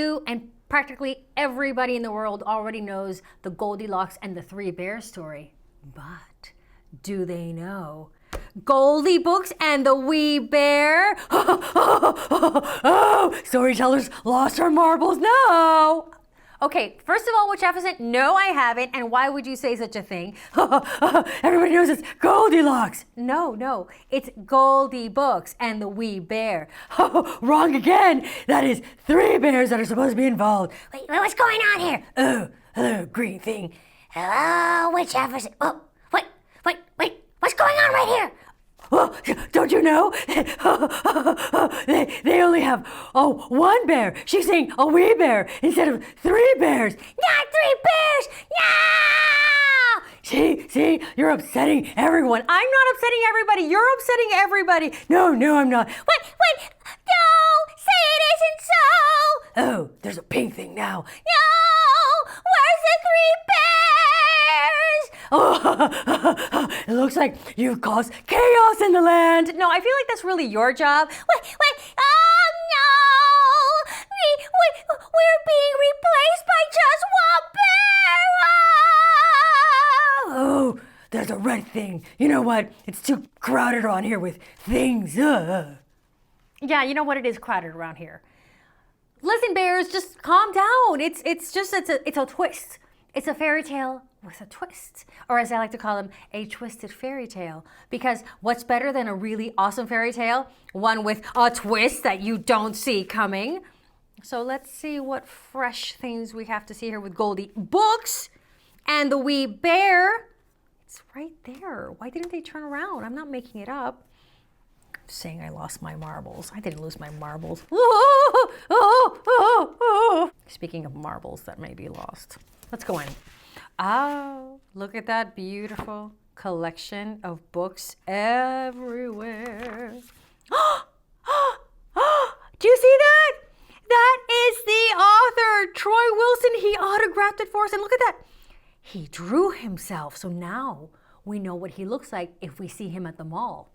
You and practically everybody in the world already knows the Goldilocks and the Three Bears story. But do they know GoldiBooks and the Wee Bear? Oh, storytellers lost our marbles. No. Okay, first of all, Witch Jefferson, no, I haven't. And why would you say such a thing? Everybody knows it's Goldilocks. No, it's GoldiBooks and the Wee Bear. Wrong again. That is three bears that are supposed to be involved. Wait, what's going on here? Oh, hello, green thing. Hello, Witch Jefferson. Oh, wait. What's going on right here? Oh, don't you know? They only have, one bear. She's saying a wee bear instead of three bears. Not three bears! No! See, you're upsetting everyone. I'm not upsetting everybody. You're upsetting everybody. No, I'm not. Wait, no! Say it isn't so! Oh, there's a pink thing now. No! Where's the three bears? Oh, it looks like you've caused chaos in the land. No, I feel like that's really your job. Wait, oh no! We're being replaced by just one bear! Oh, there's a red thing. You know what? It's too crowded around here with things. Yeah, you know what? It is crowded around here. Listen, bears, just calm down. It's a twist. It's a fairy tale with a twist, or as I like to call them, a twisted fairy tale. Because what's better than a really awesome fairy tale? One with a twist that you don't see coming. So let's see what fresh things we have to see here with GoldiBooks and the Wee Bear. It's right there. Why didn't they turn around? I'm not making it up. I'm saying I lost my marbles. I didn't lose my marbles. Speaking of marbles that may be lost. Let's go in. Oh, look at that beautiful collection of books everywhere. Do you see that? That is the author, Troy Wilson. He autographed it for us. And look at that. He drew himself. So now we know what he looks like if we see him at the mall.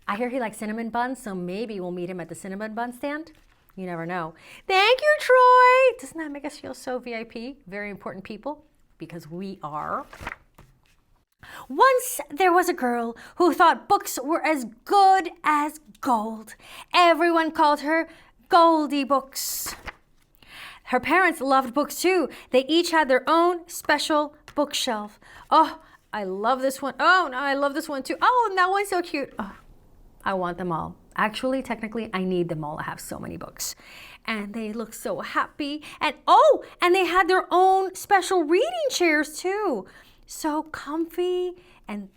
I hear he likes cinnamon buns, so maybe we'll meet him at the cinnamon bun stand. You never know. Thank you, Troy. Doesn't that make us feel so VIP? Very important people, because we are. Once there was a girl who thought books were as good as gold. Everyone called her GoldiBooks. Her parents loved books too. They each had their own special bookshelf. Oh, I love this one. Oh, no, I love this one too. Oh, and that one's so cute. Oh, I want them all. Actually, technically, I need them all. I have so many books. And they look so happy. And they had their own special reading chairs too. So comfy. And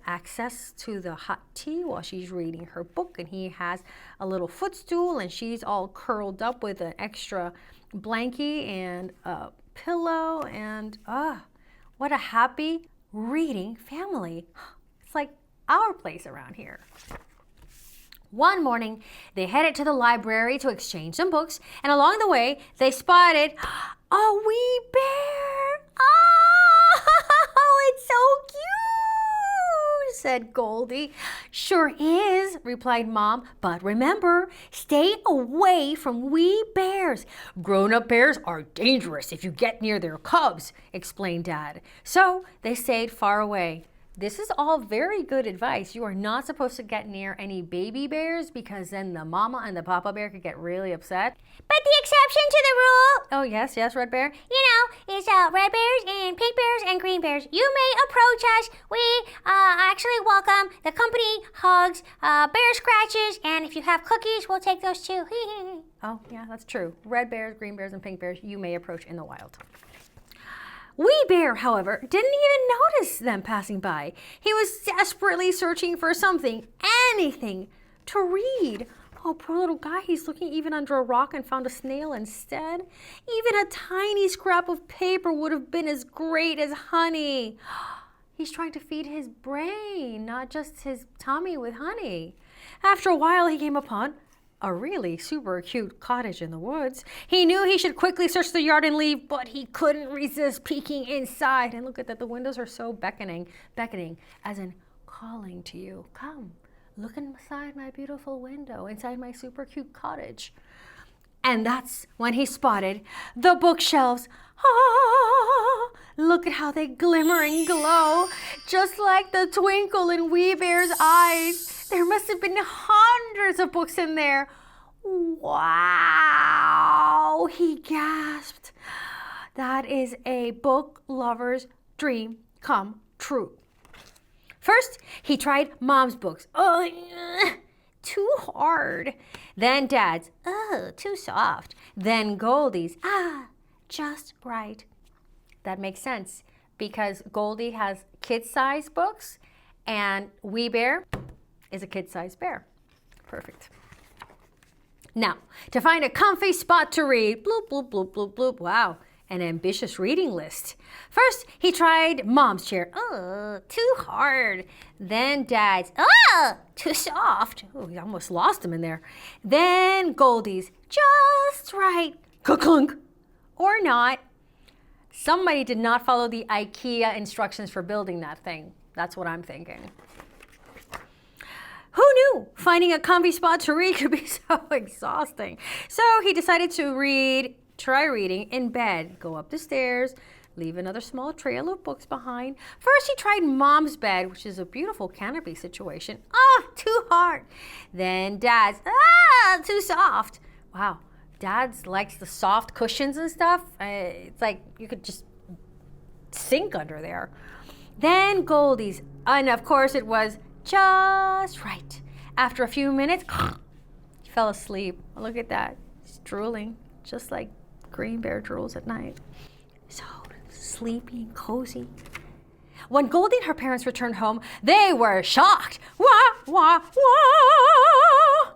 access to the hot tea while she's reading her book. And he has a little footstool and she's all curled up with an extra blankie and a pillow. And what a happy reading family. It's like our place around here. One morning, they headed to the library to exchange some books, and along the way, they spotted a wee bear. Oh, it's so cute, said Goldi. Sure is, replied Mom, but remember, stay away from wee bears. Grown-up bears are dangerous if you get near their cubs, explained Dad. So they stayed far away. This is all very good advice. You are not supposed to get near any baby bears because then the mama and the papa bear could get really upset. But the exception to the rule. Oh, yes, Red Bear. Is red bears and pink bears and green bears. You may approach us. We actually welcome the company, hugs, bear scratches, and if you have cookies, we'll take those too. Oh, yeah, that's true. Red bears, green bears, and pink bears, you may approach in the wild. Wee Bear, however, didn't even notice them passing by. He was desperately searching for something, anything, to read. Oh, poor little guy, he's looking even under a rock and found a snail instead. Even a tiny scrap of paper would have been as great as honey. He's trying to feed his brain, not just his tummy with honey. After a while, he came upon a really super cute cottage in the woods. He knew he should quickly search the yard and leave, but he couldn't resist peeking inside. And look at that, the windows are so beckoning, as in calling to you. Come, look inside my beautiful window, inside my super cute cottage. And that's when he spotted the bookshelves. Ah, look at how they glimmer and glow, just like the twinkle in Wee Bear's eyes. There must have been hundreds of books in there. Wow, he gasped. That is a book lover's dream come true. First, he tried Mom's books. Oh, too hard. Then Dad's. Oh, too soft. Then Goldi's. Just right. That makes sense because Goldi has kid-sized books and Wee Bear is a kid-sized bear. Perfect. Now, to find a comfy spot to read, bloop, bloop, bloop, bloop, bloop. Wow, an ambitious reading list. First, he tried Mom's chair. Oh, too hard. Then Dad's. Oh, too soft. Oh, he almost lost him in there. Then Goldi's. Just right. Ka-clunk. Or not. Somebody did not follow the IKEA instructions for building that thing. That's what I'm thinking. Who knew finding a comfy spot to read could be so exhausting? So he decided to try reading in bed, go up the stairs, leave another small trail of books behind. First, he tried Mom's bed, which is a beautiful canopy situation. Too hard. Then Dad's. Too soft. Wow, Dad's likes the soft cushions and stuff. It's like you could just sink under there. Then Goldi's, and of course it was just right. After a few minutes, he fell asleep. Look at that. He's drooling, just like Green Bear drools at night. So sleepy and cozy. When Goldi and her parents returned home, they were shocked. Wah, wah, wah!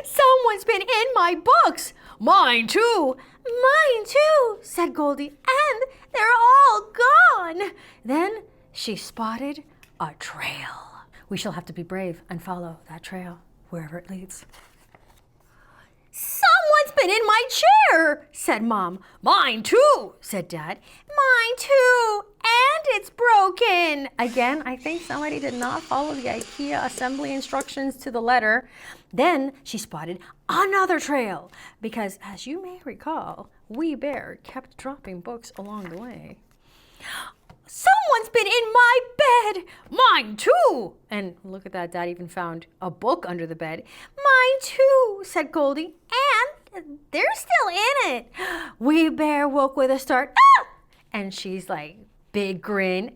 Someone's been in my books. Mine too. Mine too, said Goldi. And they're all gone. Then she spotted a trail. We shall have to be brave and follow that trail wherever it leads. Someone's been in my chair, said Mom. Mine too, said Dad. Mine too, and it's broken. Again, I think somebody did not follow the IKEA assembly instructions to the letter. Then she spotted another trail because, as you may recall, Wee Bear kept dropping books along the way. Someone's been in my bed. Mine too. And look at that, Dad even found a book under the bed. Mine too, said Goldi. And they're still in it. Wee Bear woke with a start. And she's like, big grin.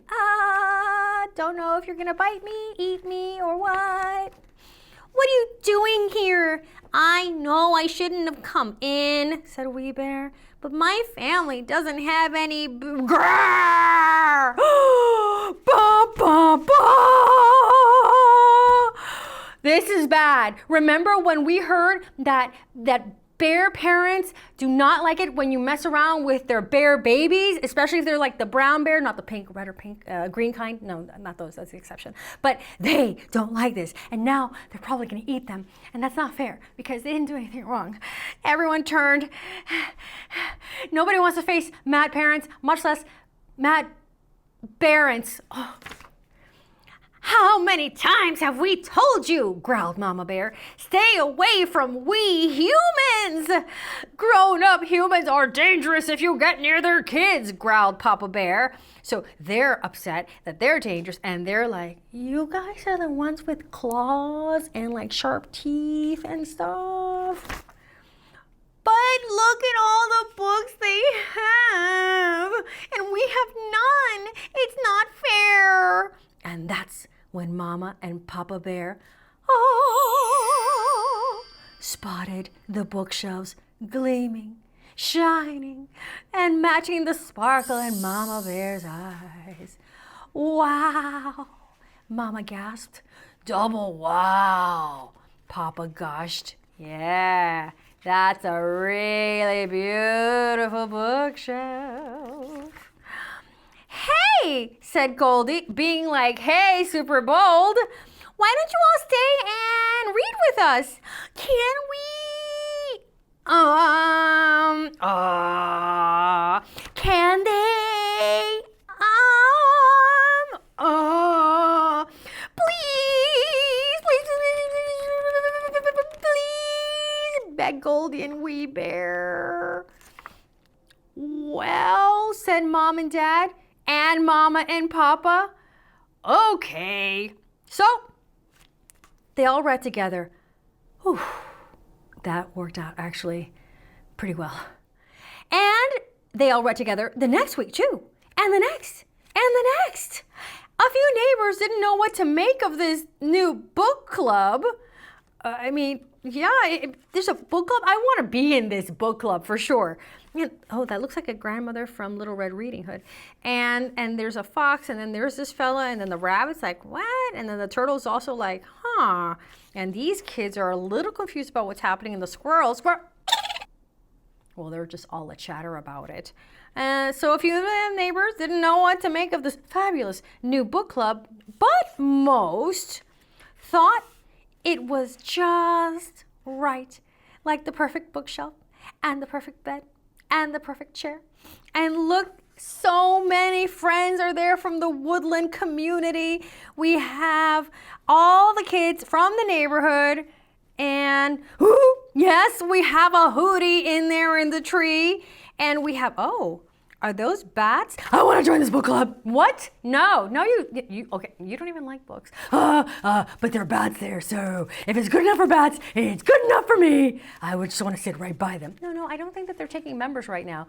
Don't know if you're gonna bite me, eat me, or what. What are you doing here? I know I shouldn't have come in, said Wee Bear, but my family doesn't have any grrr! Ba, ba, ba! This is bad. Remember when we heard that bear parents do not like it when you mess around with their bear babies, especially if they're like the brown bear, not the pink, red or pink, green kind. No, not those, that's the exception. But they don't like this. And now they're probably gonna eat them. And that's not fair because they didn't do anything wrong. Everyone turned. Nobody wants to face mad parents, much less mad parents. Oh. How many times have we told you, growled Mama Bear, stay away from we humans. Grown-up humans are dangerous if you get near their kids, growled Papa Bear. So they're upset that they're dangerous and they're like, you guys are the ones with claws and like sharp teeth and stuff. But look at all the books they have and we have none. It's not fair. And that's when Mama and Papa Bear spotted the bookshelves gleaming, shining, and matching the sparkle in Mama Bear's eyes. Wow, Mama gasped. Double wow, Papa gushed. Yeah, that's a really beautiful bookshelf. Hey, said Goldi, being like, hey, super bold. Why don't you all stay and read with us? Can we? Can they? Please, begged Goldi and Wee Bear. bear. Well, said Mom and Dad, and Mama and Papa. Okay. So, they all read together. Whew, that worked out actually pretty well. And they all read together the next week too, and the next, and the next. A few neighbors didn't know what to make of this new book club. There's a book club. I want to be in this book club for sure. Oh, that looks like a grandmother from Little Red Riding Hood. And there's a fox, and then there's this fella, and then the rabbit's like, what? And then the turtle's also like, huh. And these kids are a little confused about what's happening, and the squirrels, well, they're just all a chatter about it. So a few of the neighbors didn't know what to make of this fabulous new book club, but most thought it was just right, like the perfect bookshelf and the perfect bed and the perfect chair. And look, so many friends are there from the woodland community. We have all the kids from the neighborhood, and yes, we have a hootie in there in the tree. And we have, are those bats? I want to join this book club. What? No, you okay, you don't even like books. But there are bats there, so if it's good enough for bats, it's good enough for me. I would just want to sit right by them. No, I don't think that they're taking members right now.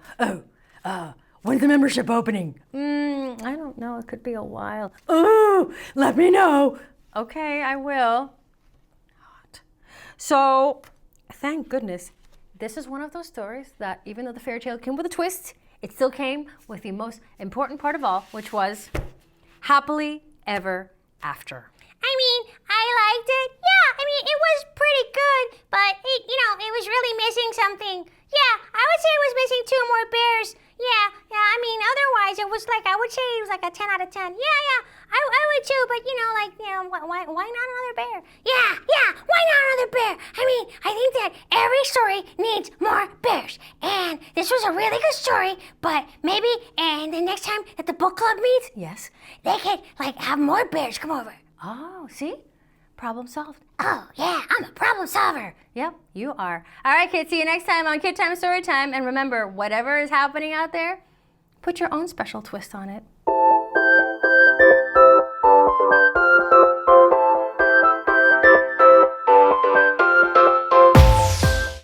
When's the membership opening? I don't know, it could be a while. Let me know. Okay, I will. So, thank goodness, this is one of those stories that even though the fairy tale came with a twist, it still came with the most important part of all, which was happily ever after. I mean, I liked it. Yeah, I mean, it was pretty good, but it was really missing something. Yeah, I would say it was missing 2 more bears. Yeah, I mean, otherwise it was like, I would say it was like a 10 out of 10. Yeah, I would too, but why not another bear? Yeah, why not another bear? I mean, I think that every story needs more bears. And this was a really good story, but maybe and the next time that the book club meets, Yes? they could have more bears come over. Oh, see? Problem solved. Oh, yeah, I'm a problem solver. Yep, you are. All right, kids, see you next time on KidTime StoryTime. And remember, whatever is happening out there, put your own special twist on it.